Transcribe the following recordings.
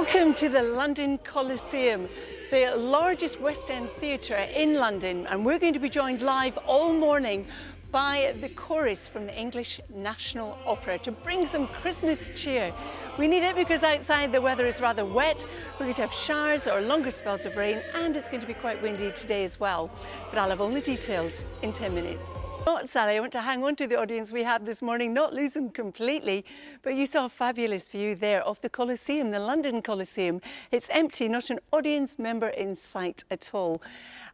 Welcome to the London Coliseum, the largest West End theatre in London, and we're going to be joined live all morning by the chorus from the English National Opera to bring some Christmas cheer. We need it because outside the weather is rather wet. We're going to have showers or longer spells of rain, and it's going to be quite windy today as well. But I'll have all the details in 10 minutes. Not Sally, I want to hang on to the audience we have this morning, not lose them completely, but you saw a fabulous view there of the Coliseum, the London Coliseum. It's empty, not an audience member in sight at all.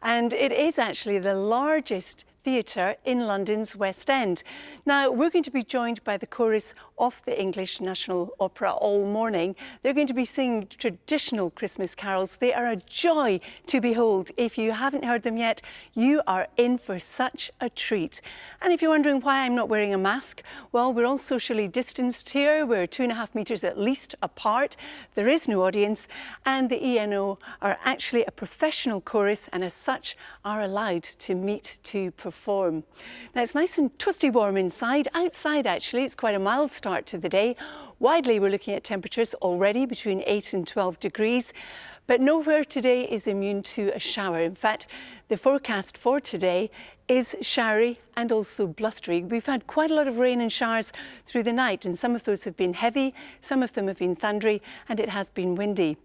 And it is actually the largest theatre in London's West End. Now, we're going to be joined by the chorus of the English National Opera all morning. They're going to be singing traditional Christmas carols. They are a joy to behold. If you haven't heard them yet, you are in for such a treat. And if you're wondering why I'm not wearing a mask, well, we're all socially distanced here. We're 2.5 metres at least apart. There is no audience, and the ENO are actually a professional chorus and as such are allowed to meet to perform. Now, it's nice and toasty warm inside. Outside, actually, it's quite a mild start to the day. Widely, we're looking at temperatures already between 8 and 12 degrees, but nowhere today is immune to a shower. In fact, the forecast for today is showery and also blustery. We've had quite a lot of rain and showers through the night, and some of those have been heavy, some of them have been thundery, and it has been windy.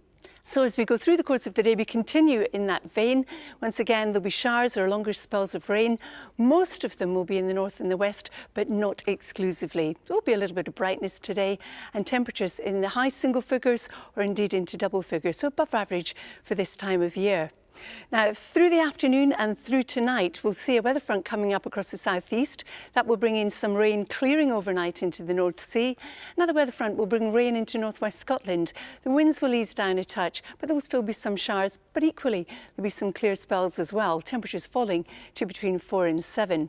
So as we go through the course of the day, we continue in that vein. Once again, there'll be showers or longer spells of rain. Most of them will be in the north and the west, but not exclusively. There will be a little bit of brightness today, and temperatures in the high single figures or indeed into double figures, so above average for this time of year. Now, through the afternoon and through tonight, we'll see a weather front coming up across the southeast. That will bring in some rain clearing overnight into the North Sea. Another weather front will bring rain into northwest Scotland. The winds will ease down a touch, but there will still be some showers, but equally there'll be some clear spells as well. Temperatures falling to between 4 and 7.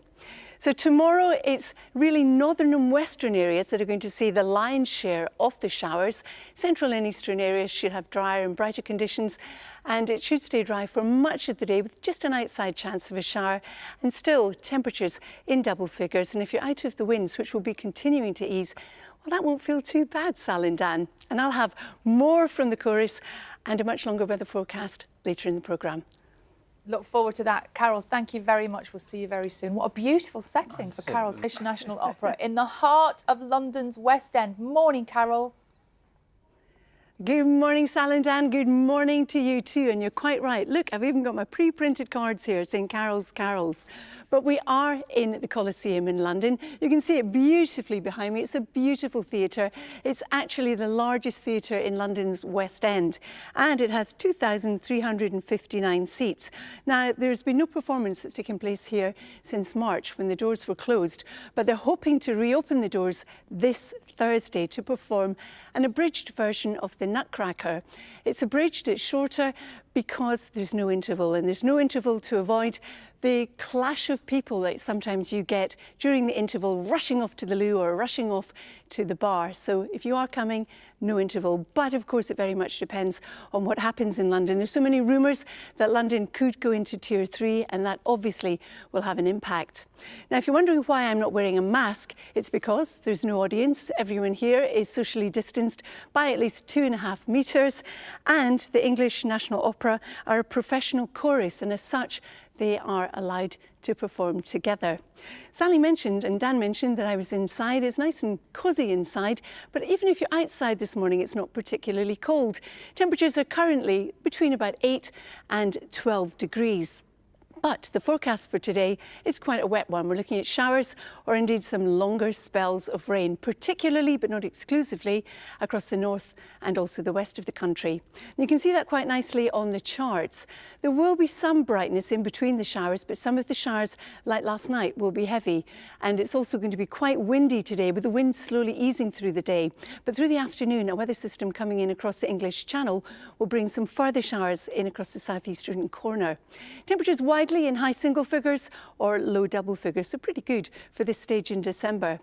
So tomorrow, it's really northern and western areas that are going to see the lion's share of the showers. Central and eastern areas should have drier and brighter conditions, and it should stay dry for much of the day with just an outside chance of a shower, and still temperatures in double figures. And if you're out of the winds, which will be continuing to ease, well, that won't feel too bad, Sal and Dan. And I'll have more from the chorus and a much longer weather forecast later in the programme. Look forward to that. Carol, thank you very much. We'll see you very soon. What a beautiful setting for Carol's National Opera in the heart of London's West End. Morning, Carol. Good morning, Sal and Dan. Good morning to you too. And you're quite right. Look, I've even got my pre-printed cards here saying Carol's Carols. But we are in the Coliseum in London. You can see it beautifully behind me. It's a beautiful theatre. It's actually the largest theatre in London's West End, and it has 2,359 seats. Now, there's been no performance that's taken place here since March when the doors were closed, but they're hoping to reopen the doors this Thursday to perform an abridged version of the Nutcracker. It's abridged, it's shorter because there's no interval, and there's no interval to avoid the clash of people that sometimes you get during the interval, rushing off to the loo or rushing off to the bar. So if you are coming, no interval. But of course, it very much depends on what happens in London. There's so many rumours that London could go into Tier 3, and that obviously will have an impact. Now, if you're wondering why I'm not wearing a mask, it's because there's no audience. Everyone here is socially distanced by at least 2.5 metres, and the English National Opera are a professional chorus, and as such, they are allowed to perform together. Sally mentioned and Dan mentioned that I was inside. It's nice and cosy inside, but even if you're outside this morning, it's not particularly cold. Temperatures are currently between about 8 and 12 degrees. But the forecast for today is quite a wet one. We're looking at showers or indeed some longer spells of rain, particularly but not exclusively across the north and also the west of the country. And you can see that quite nicely on the charts. There will be some brightness in between the showers, but some of the showers, like last night, will be heavy. And it's also going to be quite windy today, with the wind slowly easing through the day. But through the afternoon, a weather system coming in across the English Channel will bring some further showers in across the southeastern corner. Temperatures widely in high single figures or low double figures, so pretty good for this stage in December.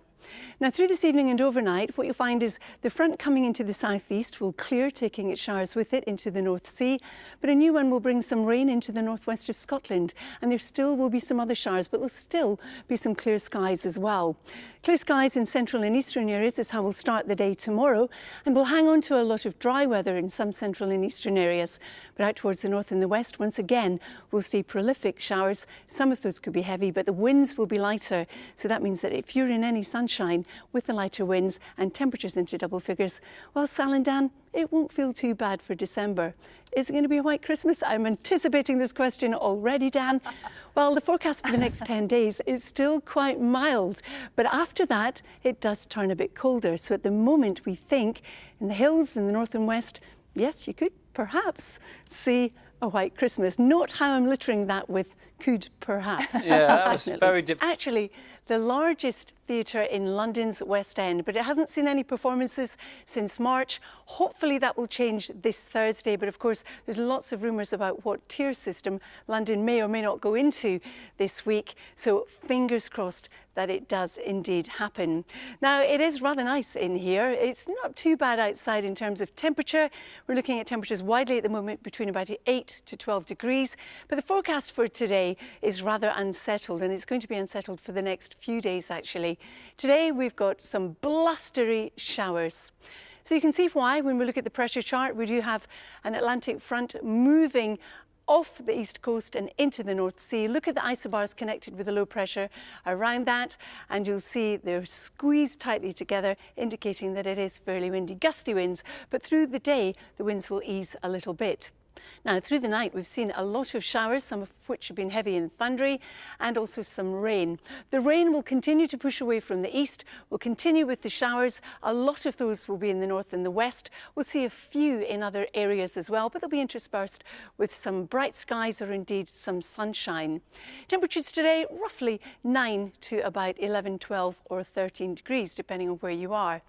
Now through this evening and overnight, what you'll find is the front coming into the southeast will clear, taking its showers with it into the North Sea, but a new one will bring some rain into the northwest of Scotland, and there still will be some other showers, but there'll still be some clear skies as well. Clear skies in central and eastern areas is how we'll start the day tomorrow, and we'll hang on to a lot of dry weather in some central and eastern areas, but out towards the north and the west, once again, we'll see prolific showers. Some of those could be heavy, but the winds will be lighter, so that means that if you're in any sunshine with the lighter winds and temperatures into double figures, well, Sal and Dan, it won't feel too bad for December. Is it going to be a white Christmas? I'm anticipating this question already, Dan. Well, the forecast for the next 10 days is still quite mild, but after that, it does turn a bit colder. So at the moment, we think in the hills in the north and west, yes, you could perhaps see a white Christmas. Note how I'm littering that with could perhaps. Yeah, that was very different. Actually, the largest theatre in London's West End, but it hasn't seen any performances since March. Hopefully that will change this Thursday, but of course there's lots of rumours about what tier system London may or may not go into this week, so fingers crossed that it does indeed happen. Now, it is rather nice in here. It's not too bad outside in terms of temperature. We're looking at temperatures widely at the moment between about 8 to 12 degrees, but the forecast for today is rather unsettled, and it's going to be unsettled for the next few days actually. Today we've got some blustery showers. So you can see why when we look at the pressure chart. We do have an Atlantic front moving off the east coast and into the North Sea. Look at the isobars connected with the low pressure around that, and you'll see they're squeezed tightly together, indicating that it is fairly windy, gusty winds, but through the day the winds will ease a little bit. Now, through the night, we've seen a lot of showers, some of which have been heavy and thundery, and also some rain. The rain will continue to push away from the east. We'll continue with the showers. A lot of those will be in the north and the west. We'll see a few in other areas as well, but they'll be interspersed with some bright skies or indeed some sunshine. Temperatures today, roughly 9 to about 11, 12 or 13 degrees, depending on where you are.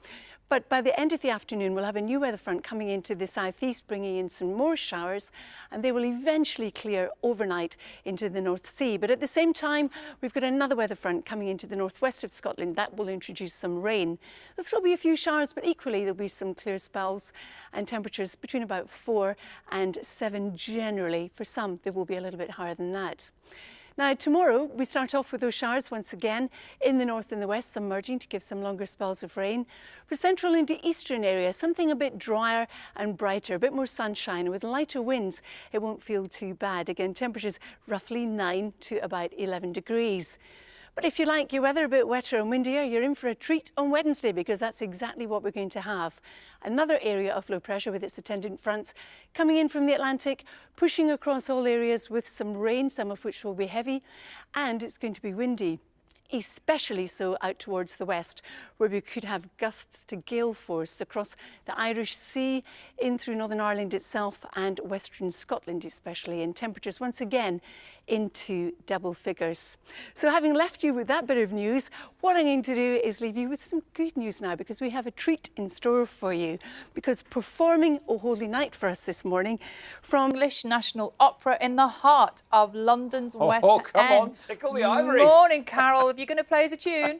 But by the end of the afternoon, we'll have a new weather front coming into the southeast, bringing in some more showers, and they will eventually clear overnight into the North Sea. But at the same time, we've got another weather front coming into the northwest of Scotland. That will introduce some rain. There'll still be a few showers, but equally there'll be some clear spells and temperatures between about 4 and 7 generally. For some, they will be a little bit higher than that. Now, tomorrow we start off with those showers once again in the north and the west, some merging to give some longer spells of rain. For central and the eastern areas, something a bit drier and brighter, a bit more sunshine. With lighter winds, it won't feel too bad. Again, temperatures roughly 9 to about 11 degrees. But if you like your weather a bit wetter and windier, you're in for a treat on Wednesday, because that's exactly what we're going to have. Another area of low pressure with its attendant fronts coming in from the Atlantic, pushing across all areas with some rain, some of which will be heavy, and it's going to be windy. Especially so out towards the west, where we could have gusts to gale force across the Irish Sea, in through Northern Ireland itself and Western Scotland especially, and temperatures once again into double figures. So having left you with that bit of news, what I'm going to do is leave you with some good news now, because we have a treat in store for you. Because performing O Holy Night for us this morning from English National Opera in the heart of London's West End. Oh, come on, tickle the ivory. Morning, Carol. Are you going to play us a tune?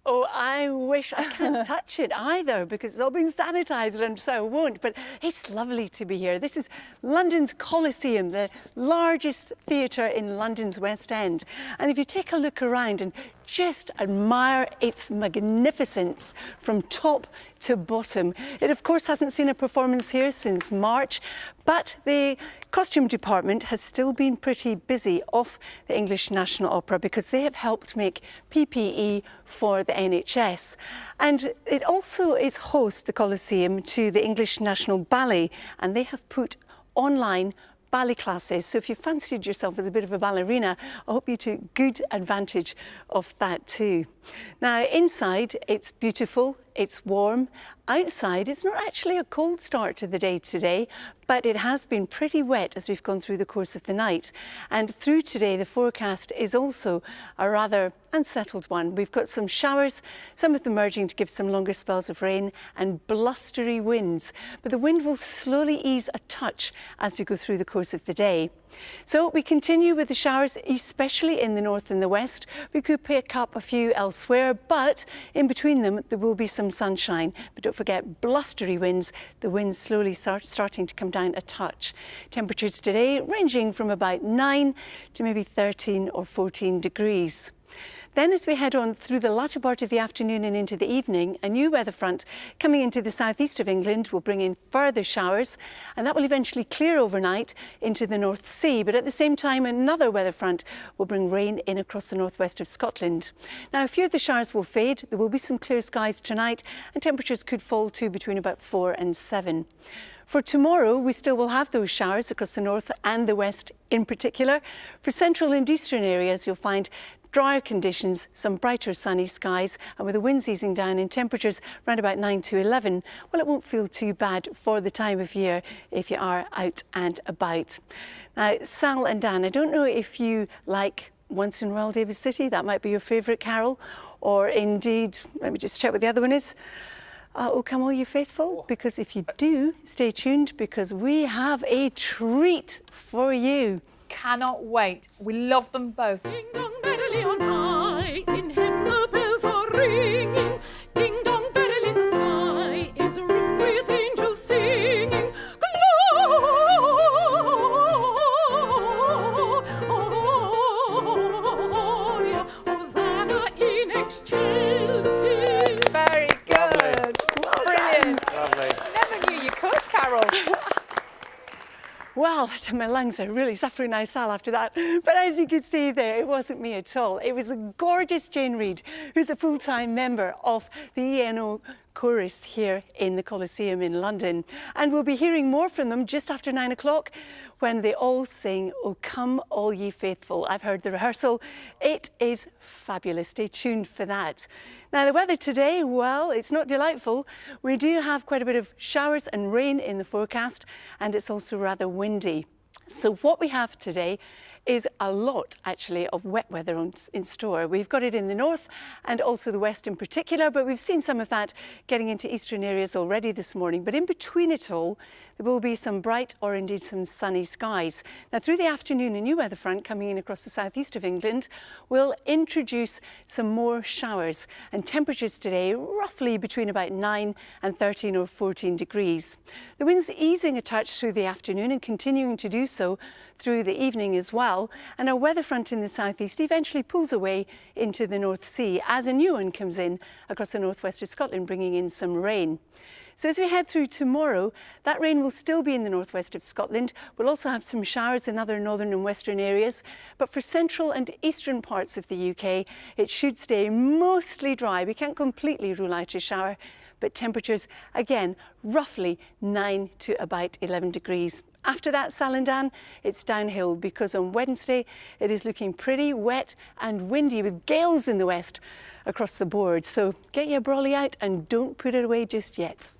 Oh, I wish. I can't touch it either because it's all been sanitised, and so I won't. But it's lovely to be here. This is London's Coliseum, the largest theatre in London's West End. And if you take a look around and just admire its magnificence from top to bottom. It of course hasn't seen a performance here since March, but the costume department has still been pretty busy off the English National Opera, because they have helped make PPE for the NHS. And it also is host, the Coliseum, to the English National Ballet, and they have put online ballet classes. So if you fancied yourself as a bit of a ballerina, I hope you took good advantage of that too. Now, inside it's beautiful, it's warm. Outside, it's not actually a cold start to the day today, but it has been pretty wet as we've gone through the course of the night. And through today, the forecast is also a rather unsettled one. We've got some showers, some of them merging to give some longer spells of rain, and blustery winds. But the wind will slowly ease a touch as we go through the course of the day. So we continue with the showers, especially in the north and the west. We could pick up a few elsewhere elsewhere, but in between them there will be some sunshine. But don't forget, blustery winds. The winds slowly starting to come down a touch. Temperatures today ranging from about 9 to maybe 13 or 14 degrees. Then as we head on through the latter part of the afternoon and into the evening, a new weather front coming into the southeast of England will bring in further showers, and that will eventually clear overnight into the North Sea. But at the same time, another weather front will bring rain in across the northwest of Scotland. Now, a few of the showers will fade. There will be some clear skies tonight, and temperatures could fall to between about 4 and 7. For tomorrow, we still will have those showers across the north and the west in particular. For central and eastern areas, you'll find drier conditions, some brighter sunny skies, and with the winds easing down in temperatures around about 9 to 11, well, it won't feel too bad for the time of year if you are out and about. Now, Sal and Dan, I don't know if you like Once in Royal David City, that might be your favourite carol, or indeed, let me just check what the other one is. Oh, come all you faithful, because if you do, stay tuned, because we have a treat for you. Cannot wait. We love them both. Ding dong merrily on high, in heaven the bells are ringing. Ding dong merrily in the sky is ringed with angels singing. Gloria, Hosanna in excelsis. Very good. Brilliant. Lovely. Never knew you could, Carol. Well, my lungs are really suffering now, Sal, after that. But as you could see there, it wasn't me at all. It was the gorgeous Jane Reid, who's a full-time member of the ENO chorus here in the Coliseum in London. And we'll be hearing more from them just after 9 o'clock when they all sing, "O Come All Ye Faithful." I've heard the rehearsal. It is fabulous. Stay tuned for that. Now, the weather today, well, it's not delightful. We do have quite a bit of showers and rain in the forecast, and it's also rather windy. So what we have today is a lot, actually, of wet weather in store. We've got it in the north and also the west in particular, but we've seen some of that getting into eastern areas already this morning. But in between it all, there will be some bright or indeed some sunny skies. Now, through the afternoon, a new weather front coming in across the southeast of England will introduce some more showers, and temperatures today roughly between about 9 and 13 or 14 degrees. The wind's easing a touch through the afternoon and continuing to do so through the evening as well, and a weather front in the southeast eventually pulls away into the North Sea as a new one comes in across the northwest of Scotland, bringing in some rain. So as we head through tomorrow, that rain will still be in the northwest of Scotland. We'll also have some showers in other northern and western areas, but for central and eastern parts of the UK, it should stay mostly dry. We can't completely rule out a shower, but temperatures, again, roughly 9 to about 11 degrees. After that, Sal and Dan, it's downhill, because on Wednesday it is looking pretty wet and windy with gales in the west across the board. So get your brolly out and don't put it away just yet.